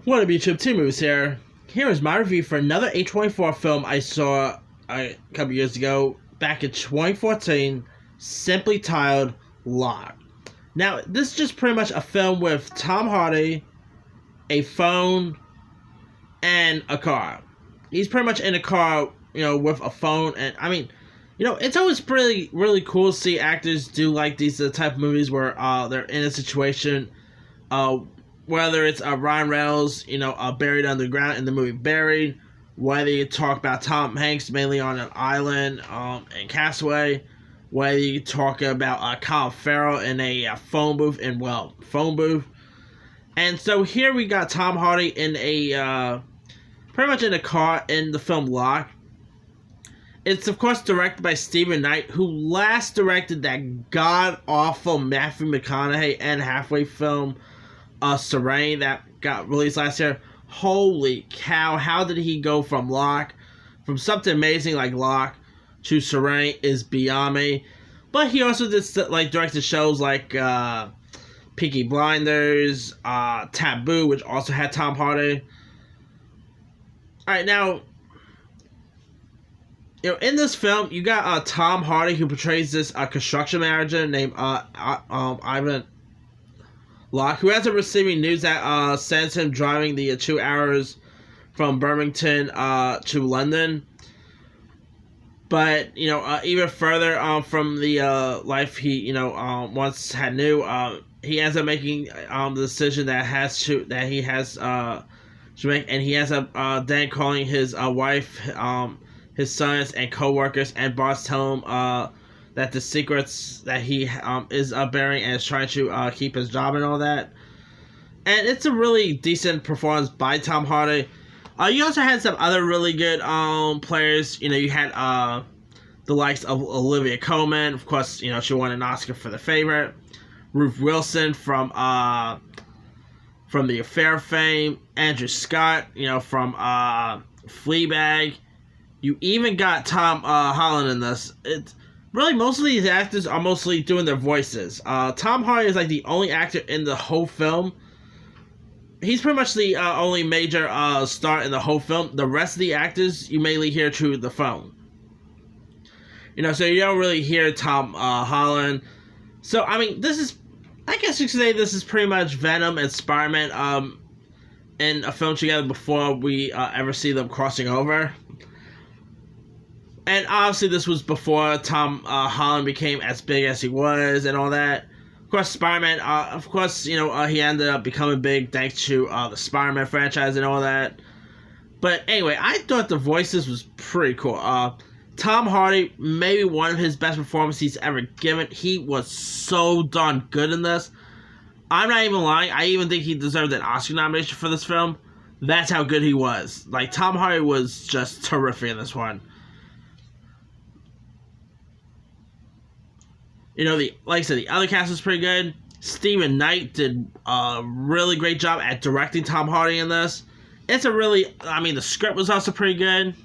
What up, YouTube? Team Moves here. Here is my review for another A24 film I saw a couple years ago, back in 2014, simply titled Locke. Now, this is just pretty much a film with Tom Hardy, a phone, and a car. He's pretty much in a car, with a phone, and it's always really cool to see actors do like these type of movies where they're in a situation, whether it's Ryan Reynolds, buried underground in the movie Buried, whether you talk about Tom Hanks mainly on an island in Castaway, whether you talk about Colin Farrell in a phone booth. And so here we got Tom Hardy in a pretty much in a car in the film Locke. It's of course directed by Stephen Knight, who last directed that god-awful Matthew McConaughey and halfway film Serene that got released last year. Holy cow, how did he go from something amazing like Locke to Serene is beyond me. But he also did directed shows like Peaky Blinders, Taboo, which also had Tom Hardy. Alright, now, in this film, you got Tom Hardy, who portrays this construction manager named Ivan Locke, who ends up receiving news that sends him driving the 2 hours from Birmingham to London. But even further from the life he once had knew, he ends up making the decision that he has to make, and he ends up then calling his wife, his sons and co-workers and boss, tell him that the secrets that he is bearing and is trying to keep his job and all that. And it's a really decent performance by Tom Hardy. You also had some other really good players. You had the likes of Olivia Colman. Of course, she won an Oscar for The Favorite. Ruth Wilson from The Affair fame. Andrew Scott, from Fleabag. You even got Tom Holland in this. It's really, most of these actors are mostly doing their voices. Tom Hardy is like the only actor in the whole film. He's pretty much the only major star in the whole film. The rest of the actors you mainly hear through the phone. So you don't really hear Tom Holland. So, this is, I guess you could say this is pretty much Venom and Spider-Man in a film together before we ever see them crossing over. And obviously this was before Tom Holland became as big as he was and all that. Of course, Spider-Man, he ended up becoming big thanks to the Spider-Man franchise and all that. But anyway, I thought the voices was pretty cool. Tom Hardy, maybe one of his best performances he's ever given. He was so darn good in this. I'm not even lying. I even think he deserved an Oscar nomination for this film. That's how good he was. Tom Hardy was just terrific in this one. Like I said, the other cast was pretty good. Stephen Knight did a really great job at directing Tom Hardy in this. The script was also pretty good.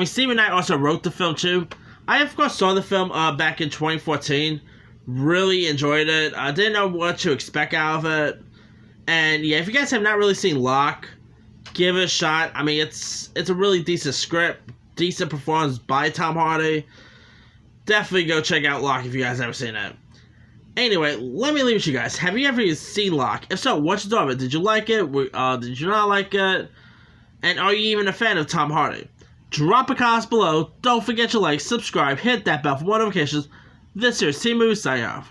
Stephen Knight also wrote the film too. I, of course, saw the film back in 2014. Really enjoyed it. I didn't know what to expect out of it. And yeah, if you guys have not really seen Locke, give it a shot. It's a really decent script, decent performance by Tom Hardy. Definitely go check out Locke if you guys haven't seen it. Anyway, let me leave with you guys. Have you ever seen Locke? If so, what you thought of it? Did you like it? Did you not like it? And are you even a fan of Tom Hardy? Drop a comment below. Don't forget to like, subscribe, hit that bell for more notifications. This here is Team Moves signing off.